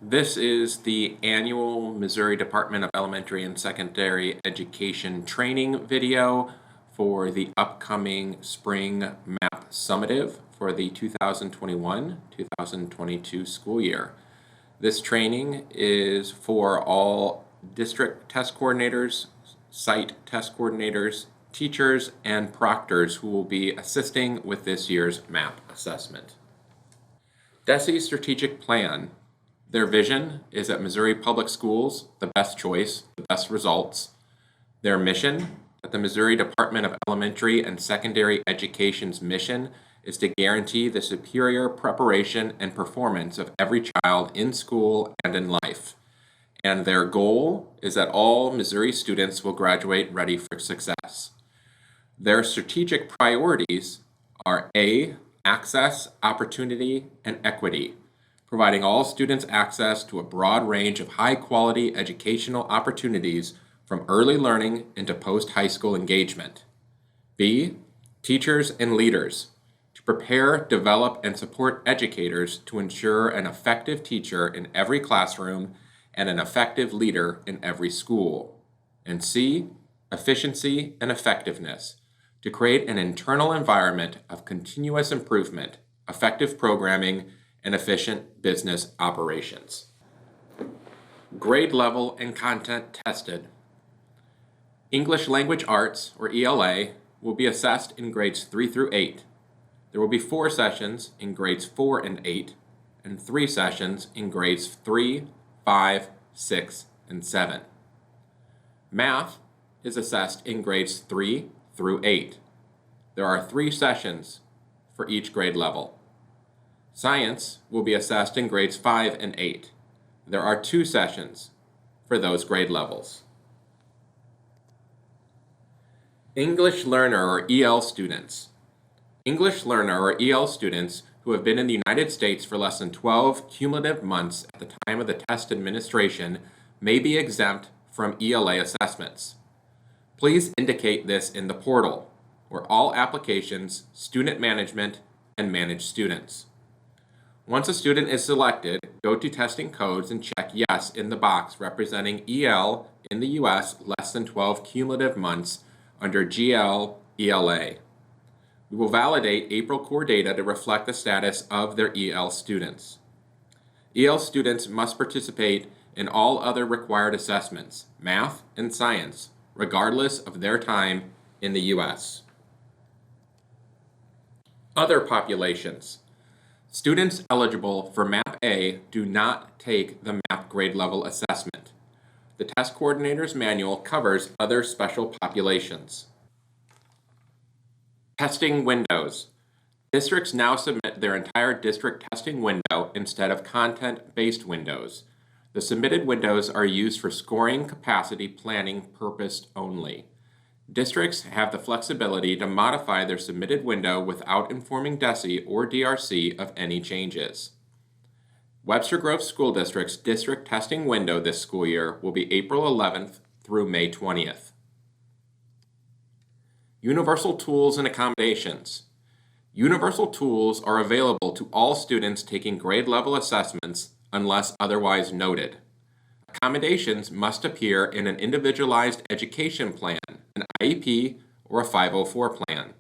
This is the annual Missouri Department of Elementary and Secondary Education training video for the upcoming spring MAP summative for the 2021-2022 school year. This training is for all district test coordinators, site test coordinators, teachers, and proctors who will be assisting with this year's MAP assessment. DESE's strategic plan. Their vision is that Missouri Public Schools, the best choice, the best results. Their mission, that the Missouri Department of Elementary and Secondary Education's mission is to guarantee the superior preparation and performance of every child in school and in life. And their goal is that all Missouri students will graduate ready for success. Their strategic priorities are A, access, opportunity, and equity, providing all students access to a broad range of high-quality educational opportunities from early learning into post-high school engagement. B, teachers and leaders, to prepare, develop, and support educators to ensure an effective teacher in every classroom and an effective leader in every school. And C, efficiency and effectiveness, to create an internal environment of continuous improvement, effective programming, and efficient business operations. Grade level and content tested. English Language Arts, or ELA, will be assessed in grades 3 through 8. There will be 4 sessions in grades 4 and 8, and 3 sessions in grades 3, 5, 6, and 7. Math is assessed in grades 3 through 8. There are 3 sessions for each grade level. Science will be assessed in grades 5 and 8. There are 2 sessions for those grade levels. English Learner or EL students. English Learner or EL students who have been in the United States for less than 12 cumulative months at the time of the test administration may be exempt from ELA assessments. Please indicate this in the portal, where all applications, student management, and manage students. Once a student is selected, go to Testing Codes and check Yes in the box representing EL in the U.S. less than 12 cumulative months under GL ELA. We will validate April core data to reflect the status of their EL students. EL students must participate in all other required assessments, math and science, regardless of their time in the U.S. Other populations. Students eligible for MAP A do not take the MAP grade level assessment. The test coordinator's manual covers other special populations. Testing windows. Districts now submit their entire district testing window instead of content-based windows. The submitted windows are used for scoring capacity planning purpose only. Districts have the flexibility to modify their submitted window without informing DESE or DRC of any changes. Webster Grove School District's district testing window this school year will be April 11th through May 20th. Universal tools and accommodations. Universal tools are available to all students taking grade level assessments unless otherwise noted. Accommodations must appear in an individualized education plan, an IEP, or a 504 plan.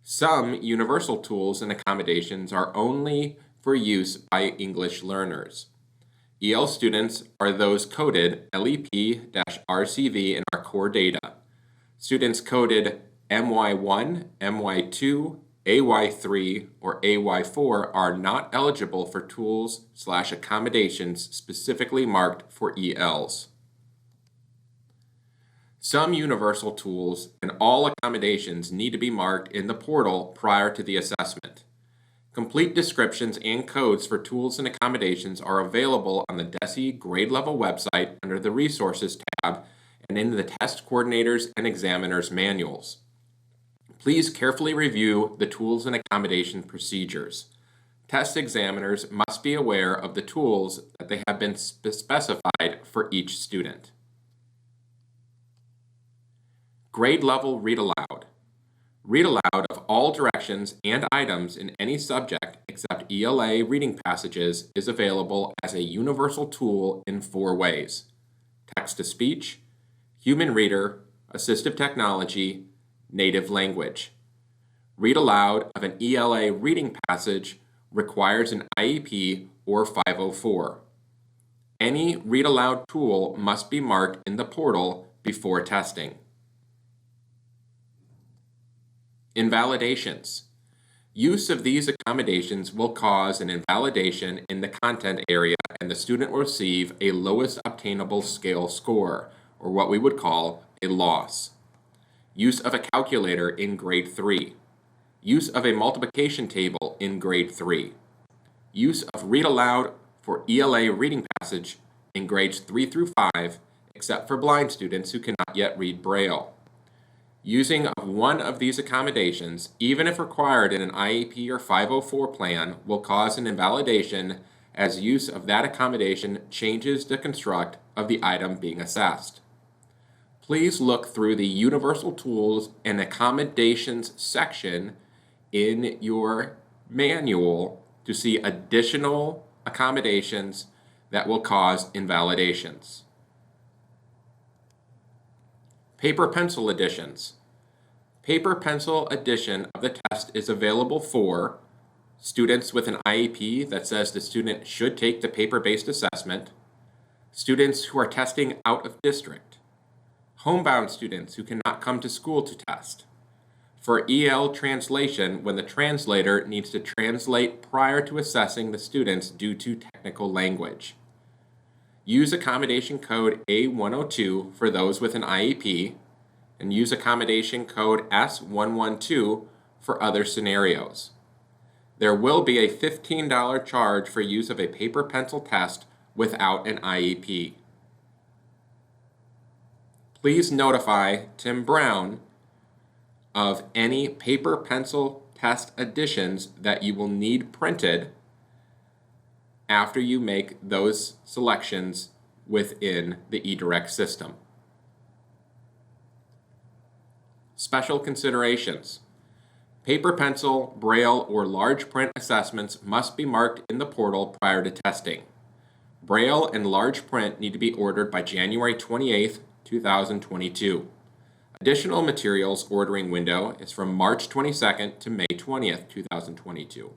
Some universal tools and accommodations are only for use by English learners. EL students are those coded LEP-RCV in our core data. Students coded MY1, MY2, AY3, or AY4 are not eligible for tools/accommodations specifically marked for ELs. Some universal tools and all accommodations need to be marked in the portal prior to the assessment. Complete descriptions and codes for tools and accommodations are available on the DESE grade level website under the Resources tab and in the test coordinators and examiners manuals. Please carefully review the tools and accommodation procedures. Test examiners must be aware of the tools that they have been specified for each student. Grade level read aloud. Read aloud of all directions and items in any subject except ELA reading passages is available as a universal tool in 4 ways: text-to-speech, human reader, assistive technology, native language. Read aloud of an ELA reading passage requires an IEP or 504. Any read aloud tool must be marked in the portal before testing. Invalidations. Use of these accommodations will cause an invalidation in the content area, and the student will receive a lowest obtainable scale score, or what we would call a loss. Use of a calculator in grade 3. Use of a multiplication table in grade 3. Use of read aloud for ELA reading passage in grades 3 through 5, except for blind students who cannot yet read Braille. Using of one of these accommodations, even if required in an IEP or 504 plan, will cause an invalidation as use of that accommodation changes the construct of the item being assessed. Please look through the Universal Tools and Accommodations section in your manual to see additional accommodations that will cause invalidations. Paper pencil editions. Paper pencil edition of the test is available for students with an IEP that says the student should take the paper-based assessment, students who are testing out of district, homebound students who cannot come to school to test, for EL translation when the translator needs to translate prior to assessing the students due to technical language. Use accommodation code A102 for those with an IEP, and use accommodation code S112 for other scenarios. There will be a $15 charge for use of a paper pencil test without an IEP. Please notify Tim Brown of any paper pencil test editions that you will need printed after you make those selections within the eDirect system. Special considerations. Paper pencil, Braille, or large print assessments must be marked in the portal prior to testing. Braille and large print need to be ordered by January 28, 2022. Additional materials ordering window is from March 22nd to May 20th, 2022.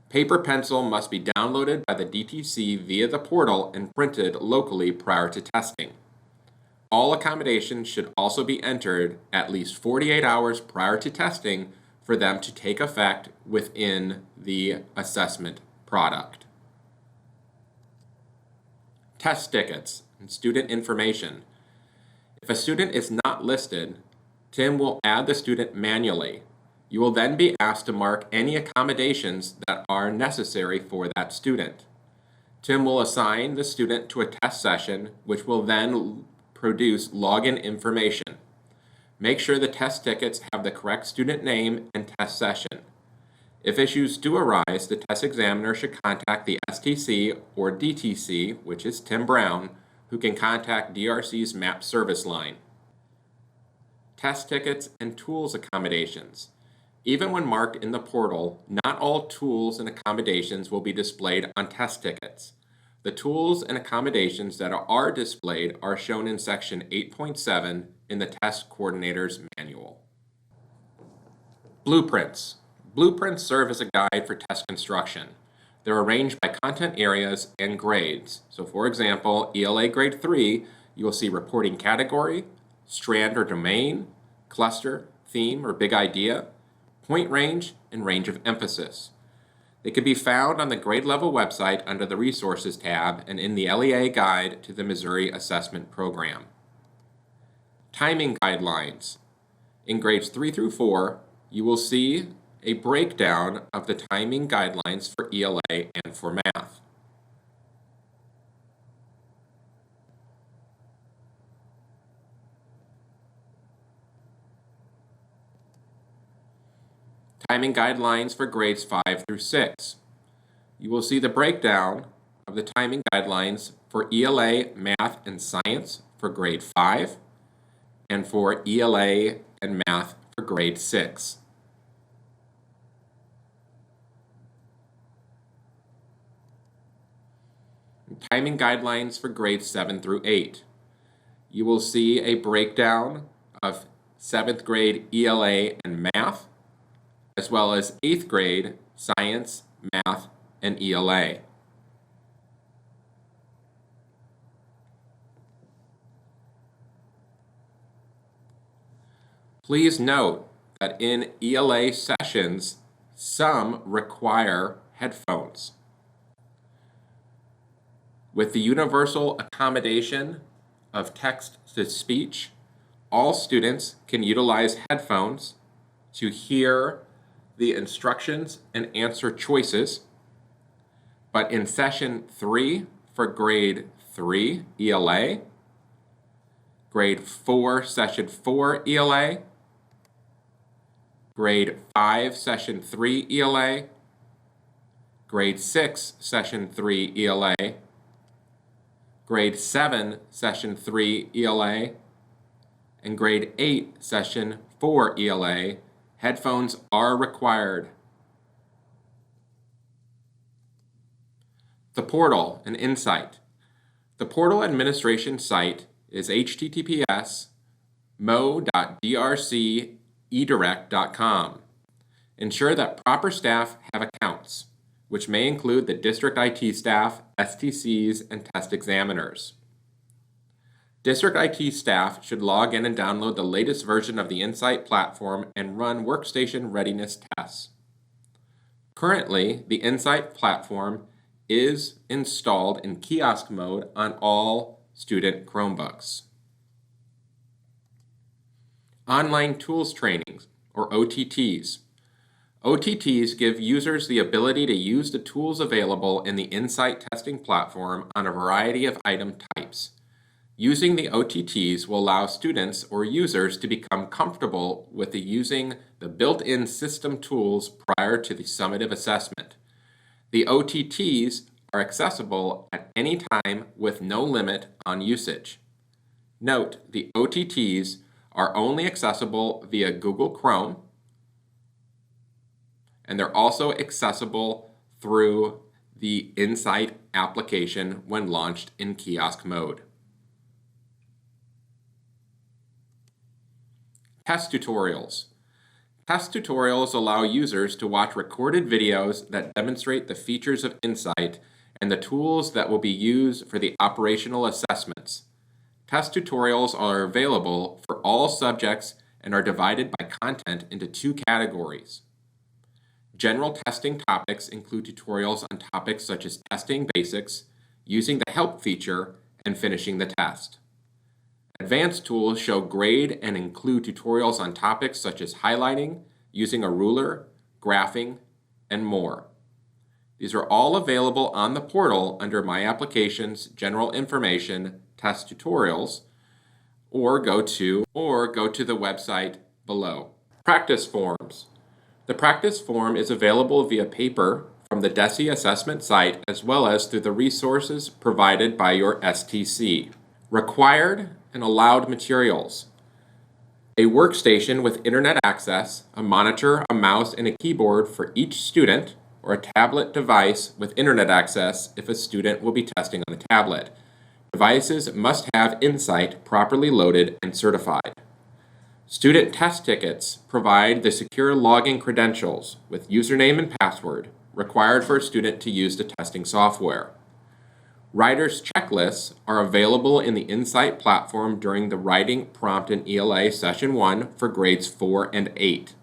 Paper pencil must be downloaded by the DTC via the portal and printed locally prior to testing. All accommodations should also be entered at least 48 hours prior to testing for them to take effect within the assessment product. Test tickets and student information. If a student is not listed, Tim will add the student manually. You will then be asked to mark any accommodations that are necessary for that student. Tim will assign the student to a test session, which will then produce login information. Make sure the test tickets have the correct student name and test session. If issues do arise, the test examiner should contact the STC or DTC, which is Tim Brown, who can contact DRC's MAP service line. Test tickets and tools accommodations. Even when marked in the portal, not all tools and accommodations will be displayed on test tickets. The tools and accommodations that are displayed are shown in section 8.7 in the test coordinator's manual. Blueprints. Blueprints serve as a guide for test construction. They're arranged by content areas and grades. So for example, ELA grade 3, you will see reporting category, strand or domain, cluster, theme or big idea, point range, and range of emphasis. They can be found on the grade level website under the Resources tab and in the LEA Guide to the Missouri Assessment Program. Timing guidelines. In grades 3 through 4, you will see a breakdown of the timing guidelines for ELA and for math. Timing guidelines for grades 5 through 6. You will see the breakdown of the timing guidelines for ELA, Math, and Science for grade 5, and for ELA and Math for grade 6. Timing guidelines for grades 7 through 8. You will see a breakdown of 7th grade ELA and math, as well as 8th grade science, math, and ELA. Please note that in ELA sessions, some require headphones. With the universal accommodation of text-to-speech, all students can utilize headphones to hear the instructions and answer choices. But in session 3 for grade 3 ELA, grade 4 session 4 ELA, grade 5 session 3 ELA, grade 6 session 3 ELA, grade 7 session 3 ELA, and grade 8 session 4 ELA, headphones are required. The portal and Insight. The portal administration site is https://mo.drcedirect.com. Ensure that proper staff have accounts, which may include the district IT staff, STCs, and test examiners. District IT staff should log in and download the latest version of the Insight platform and run workstation readiness tests. Currently, the Insight platform is installed in kiosk mode on all student Chromebooks. Online Tools Trainings, or OTTs. OTTs give users the ability to use the tools available in the Insight testing platform on a variety of item types. Using the OTTs will allow students or users to become comfortable with using the built-in system tools prior to the summative assessment. The OTTs are accessible at any time with no limit on usage. Note, the OTTs are only accessible via Google Chrome, and they're also accessible through the Insight application when launched in kiosk mode. Test tutorials. Test tutorials allow users to watch recorded videos that demonstrate the features of Insight and the tools that will be used for the operational assessments. Test tutorials are available for all subjects and are divided by content into 2 categories. General testing topics include tutorials on topics such as testing basics, using the help feature, and finishing the test. Advanced tools show grade and include tutorials on topics such as highlighting, using a ruler, graphing, and more. These are all available on the portal under My Applications, General Information, Test Tutorials, or go to the website below. Practice forms. The practice form is available via paper from the DESE assessment site as well as through the resources provided by your STC. Required and allowed materials. A workstation with internet access, a monitor, a mouse, and a keyboard for each student, or a tablet device with internet access if a student will be testing on a tablet. Devices must have Insight properly loaded and certified. Student test tickets provide the secure login credentials with username and password required for a student to use the testing software. Writer's checklists are available in the Insight platform during the Writing Prompt in ELA Session 1 for grades 4 and 8.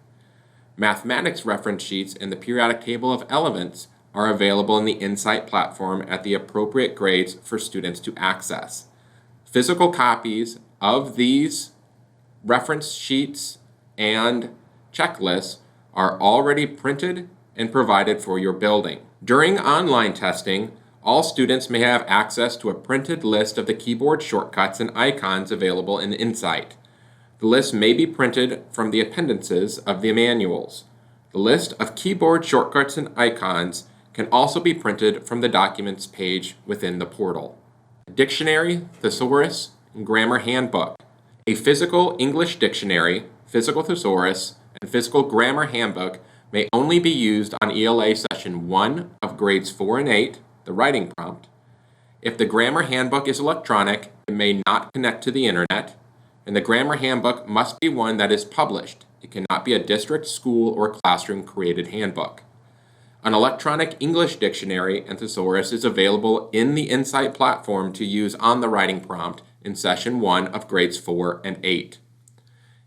Mathematics reference sheets and the periodic table of elements are available in the Insight platform at the appropriate grades for students to access. Physical copies of these reference sheets and checklists are already printed and provided for your building. During online testing, all students may have access to a printed list of the keyboard shortcuts and icons available in Insight. The list may be printed from the appendices of the manuals. The list of keyboard shortcuts and icons can also be printed from the Documents page within the portal. A dictionary, thesaurus, and grammar handbook. A physical English dictionary, physical thesaurus, and physical grammar handbook may only be used on ELA Session 1 of grades 4 and 8, the writing prompt. If the grammar handbook is electronic, it may not connect to the internet, and the grammar handbook must be one that is published. It cannot be a district, school, or classroom created handbook. An electronic English dictionary and thesaurus is available in the Insight platform to use on the writing prompt in Session 1 of grades 4 and 8.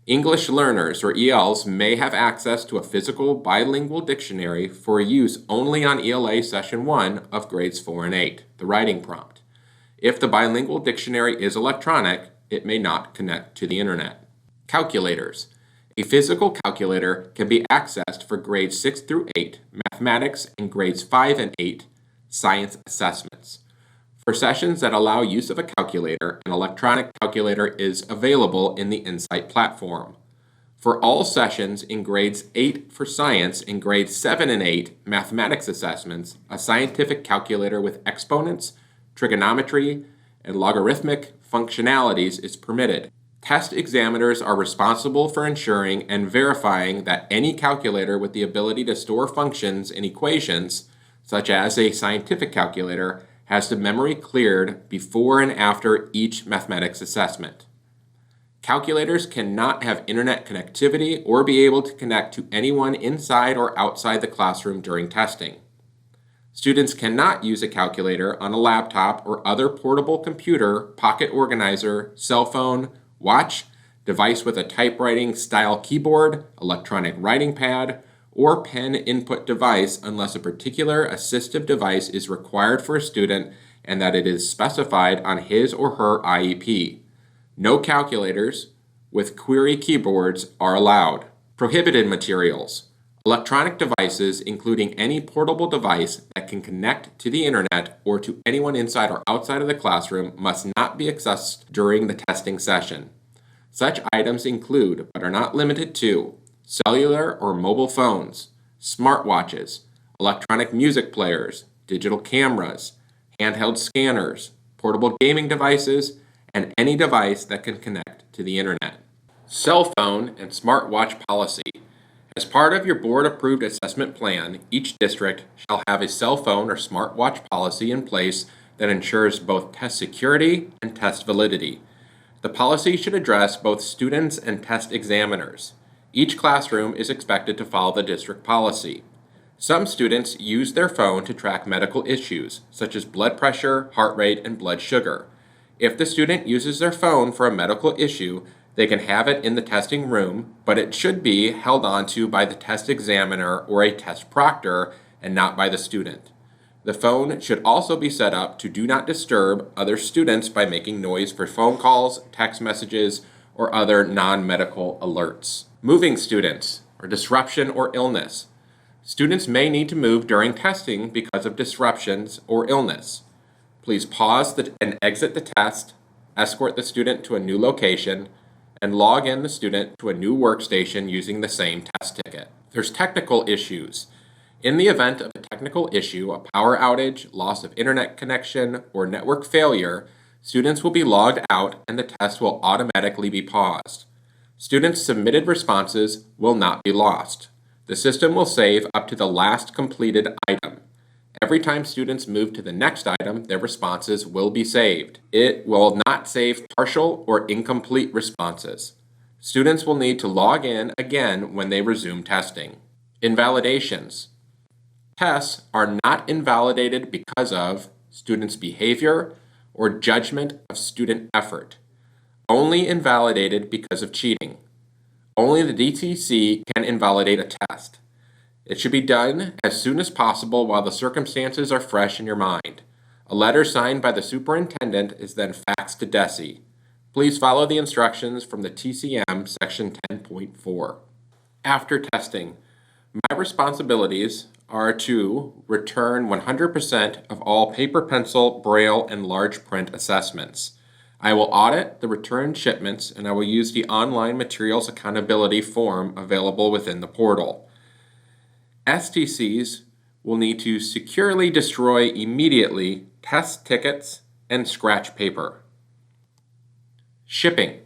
English learners, or ELs, may have access to a physical bilingual dictionary for use only on ELA Session 1 of grades 4 and 8, the writing prompt. If the bilingual dictionary is electronic, it may not connect to the internet. Calculators. A physical calculator can be accessed for grades 6 through 8, mathematics, and grades 5 and 8, science assessments. For sessions that allow use of a calculator, an electronic calculator is available in the Insight platform. For all sessions in grades 8 for science and grades 7 and 8, mathematics assessments, a scientific calculator with exponents, trigonometry, and logarithmic functionalities is permitted. Test examiners are responsible for ensuring and verifying that any calculator with the ability to store functions and equations, such as a scientific calculator, has the memory cleared before and after each mathematics assessment. Calculators cannot have internet connectivity or be able to connect to anyone inside or outside the classroom during testing. Students cannot use a calculator on a laptop or other portable computer, pocket organizer, cell phone, watch, device with a typewriting style keyboard, electronic writing pad, or pen input device unless a particular assistive device is required for a student and that it is specified on his or her IEP. No calculators with query keyboards are allowed. Prohibited materials. Electronic devices, including any portable device that can connect to the internet or to anyone inside or outside of the classroom, must not be accessed during the testing session. Such items include, but are not limited to, cellular or mobile phones, smartwatches, electronic music players, digital cameras, handheld scanners, portable gaming devices, and any device that can connect to the internet. Cell phone and smartwatch policy. As part of your board-approved assessment plan, each district shall have a cell phone or smartwatch policy in place that ensures both test security and test validity. The policy should address both students and test examiners. Each classroom is expected to follow the district policy. Some students use their phone to track medical issues, such as blood pressure, heart rate, and blood sugar. If the student uses their phone for a medical issue, they can have it in the testing room, but it should be held onto by the test examiner or a test proctor and not by the student. The phone should also be set up to do not disturb other students by making noise for phone calls, text messages, or other non-medical alerts. Moving students, or disruption or illness. Students may need to move during testing because of disruptions or illness. Please pause and exit the test, escort the student to a new location, and log in the student to a new workstation using the same test ticket. There's technical issues. In the event of a technical issue, a power outage, loss of internet connection, or network failure, students will be logged out and the test will automatically be paused. Students' submitted responses will not be lost. The system will save up to the last completed item. Every time students move to the next item, their responses will be saved. It will not save partial or incomplete responses. Students will need to log in again when they resume testing. Invalidations. Tests are not invalidated because of students' behavior or judgment of student effort. Only invalidated because of cheating. Only the DTC can invalidate a test. It should be done as soon as possible while the circumstances are fresh in your mind. A letter signed by the superintendent is then faxed to DESE. Please follow the instructions from the TCM section 10.4. After testing, my responsibilities are to return 100% of all paper, pencil, braille, and large print assessments. I will audit the returned shipments and I will use the online materials accountability form available within the portal. STCs will need to securely destroy immediately test tickets and scratch paper. Shipping.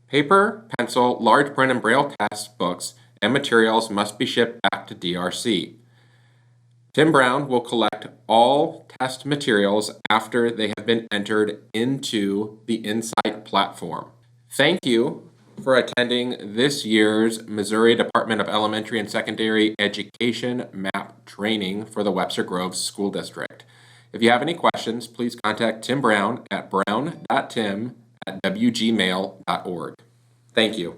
Paper, pencil, large print, and braille test books and materials must be shipped back to DRC. Tim Brown will collect all test materials after they have been entered into the Insight platform. Thank you for attending this year's Missouri Department of Elementary and Secondary Education MAP training for the Webster Groves School District. If you have any questions, please contact Tim Brown at brown.tim@wgmail.org. Thank you.